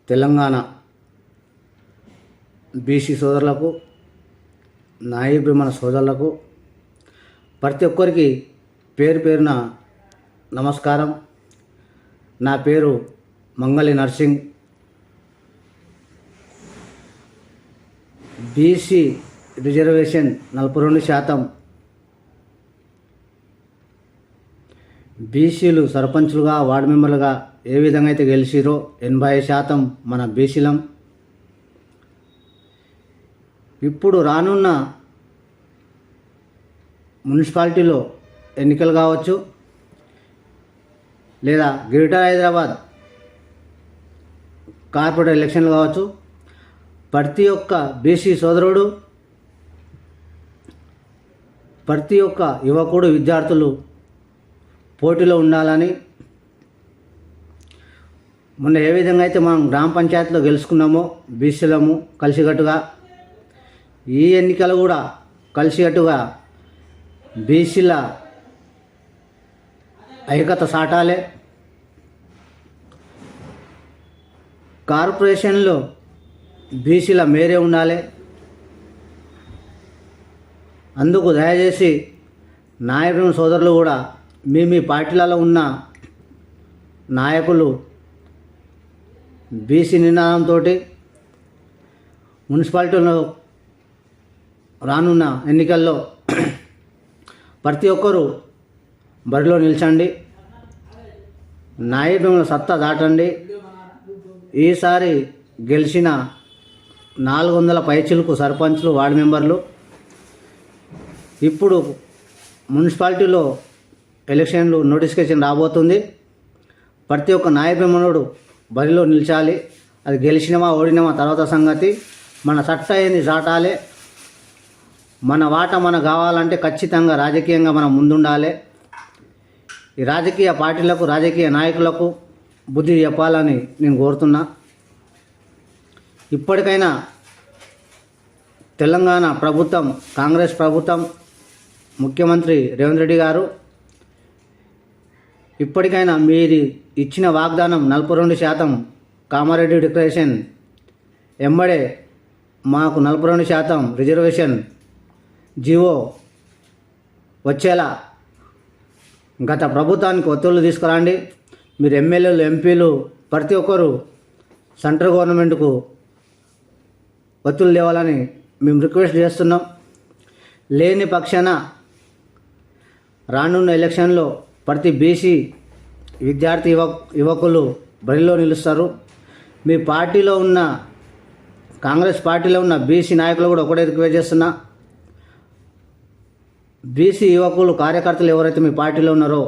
Telangana BC సోదరులకు, నాయ బ్రాహ్మణ సోదరులకు ప్రతి ఒక్కరికి పేరు పేరున నమస్కారం. నా పేరు మంగళి నర్సింగ్. బీసీ రిజర్వేషన్ 42%, బీసీలు సర్పంచులుగా, వార్డు మెంబర్లుగా ఏ విధంగా అయితే గెలిచిరో 80% మన బీసీలం. ఇప్పుడు రానున్న మున్సిపాలిటీలో ఎన్నికలు కావచ్చు, లేదా గ్రేటర్ హైదరాబాద్ కార్పొరేట్ ఎలక్షన్లు కావచ్చు, ప్రతి ఒక్క బీసీ సోదరుడు, ప్రతి ఒక్క యువకుడు, విద్యార్థులు పోటీలో ఉండాలని, మొన్న ఏ విధంగా అయితే మనం గ్రామ పంచాయతీలో గెలుచుకున్నామో బీసీలము కలిసికట్టుగా, ఈ ఎన్నికలు కూడా కలిసికట్టుగా బీసీల ఐక్యత సాటాలే. కార్పొరేషన్లో బీసీల మేరే ఉండాలి. అందుకు దయచేసి నాయకుల సోదరులు కూడా మీ పార్టీలలో ఉన్న నాయకులు బీసీ నినాదంతో మున్సిపాలిటీలో రానున్న ఎన్నికల్లో ప్రతి ఒక్కరూ బరిలో నిలిచండి, నాయకుల సత్తా దాటండి. ఈసారి గెలిచిన 400 పైచిలకు సర్పంచ్లు, వార్డు మెంబర్లు. ఇప్పుడు మున్సిపాలిటీలో ఎలక్షన్లు నోటిఫికేషన్ రాబోతుంది. ప్రతి ఒక్క నాయకుడు బరిలో నిలిచాలి. అది గెలిచినమా ఓడినమా తర్వాత సంగతి. మన సత్తా ఏంది చాటాలి. మన వాట మనకు కావాలంటే ఖచ్చితంగా రాజకీయంగా మనం ముందుండాలి. ఈ రాజకీయ పార్టీలకు, రాజకీయ నాయకులకు బుద్ధి చెప్పాలని నేను కోరుతున్నా. ఇప్పటికైనా తెలంగాణ ప్రభుత్వం, కాంగ్రెస్ ప్రభుత్వం, ముఖ్యమంత్రి రేవంత్ రెడ్డి గారు ఇప్పటికైనా మీరు ఇచ్చిన వాగ్దానం 42% కామారెడ్డి డిక్లరేషన్ ఎంబడే మాకు 42% రిజర్వేషన్ జీవో వచ్చేలా గత ప్రభుత్వానికి ఒత్తిళ్లు తీసుకురండి. మీరు ఎమ్మెల్యేలు, ఎంపీలు ప్రతి ఒక్కరు సెంట్రల్ గవర్నమెంట్కు ఒత్తిళ్లు తేవాలని మేము రిక్వెస్ట్ చేస్తున్నాం. లేని పక్షాన రానున్న ఎలక్షన్లో ప్రతి బీసీ విద్యార్థి యువకులు బరిలో నిలుస్తారు. మీ పార్టీలో ఉన్న, కాంగ్రెస్ పార్టీలో ఉన్న బీసీ నాయకులు కూడా ఒకటే రిక్వెస్ట్ చేస్తున్నా, బీసీ యువకులు, కార్యకర్తలు ఎవరైతే మీ పార్టీలో ఉన్నారో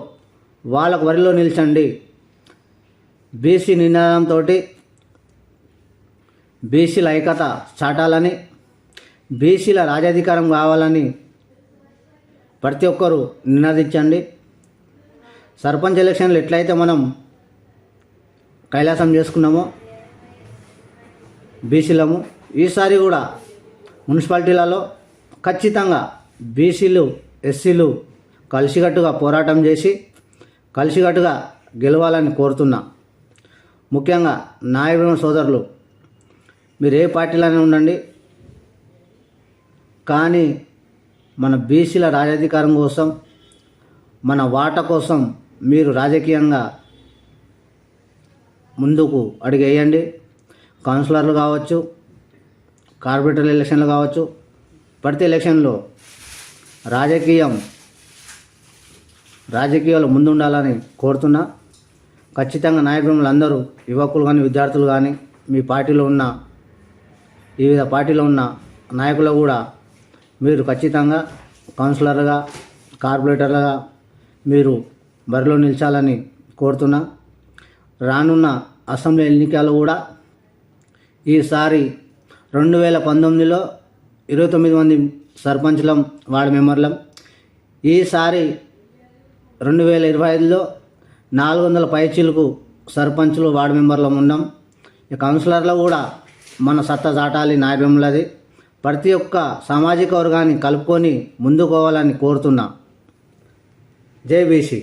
వాళ్ళకు బరిలో నిలిచండి. బీసీ నినాదంతో బీసీల ఐక్యత చాటాలని, బీసీల రాజ్యాధికారం కావాలని ప్రతి ఒక్కరూ నినాదించండి. సర్పంచ్ ఎలక్షన్లు ఎట్లయితే మనం కైలాసం చేసుకున్నామో బీసీలము, ఈసారి కూడా మున్సిపాలిటీలలో ఖచ్చితంగా బీసీలు, ఎస్సీలు కలిసికట్టుగా పోరాటం చేసి కలిసికట్టుగా గెలవాలని కోరుతున్నా. ముఖ్యంగా నాయకుల సోదరులు, మీరు ఏ పార్టీలోనే ఉండండి, కానీ మన బీసీల రాజ్యాధికారం కోసం, మన వాటా కోసం మీరు రాజకీయంగా ముందుకు అడుగేయండి. కౌన్సిలర్లు కావచ్చు, కార్పొరేటర్ ఎలక్షన్లు కావచ్చు, ప్రతి ఎలక్షన్లో రాజకీయాలు ముందుండాలని కోరుతున్నా. ఖచ్చితంగా నాయకులు అందరూ, యువకులు కానీ, విద్యార్థులు కానీ, మీ పార్టీలో ఉన్న, వివిధ పార్టీలో ఉన్న నాయకులు కూడా మీరు ఖచ్చితంగా కౌన్సిలర్గా, కార్పొరేటర్లుగా మీరు బరిలో నిలిచాలని కోరుతున్నా. రానున్న అసెంబ్లీ ఎన్నికలు కూడా ఈసారి 2019లో 29 మంది సర్పంచ్లం, వార్డు మెంబర్లం. ఈసారి 2025లో 400 పైచిలకు సర్పంచులు, వార్డు మెంబర్లం ఉన్నాం. ఈ కౌన్సిలర్లో కూడా మన సత్తా చాటాలి. నాయకులది ప్రతి ఒక్క సామాజిక వర్గాన్ని కలుపుకొని ముందుకోవాలని కోరుతున్నా. జై బీసీ.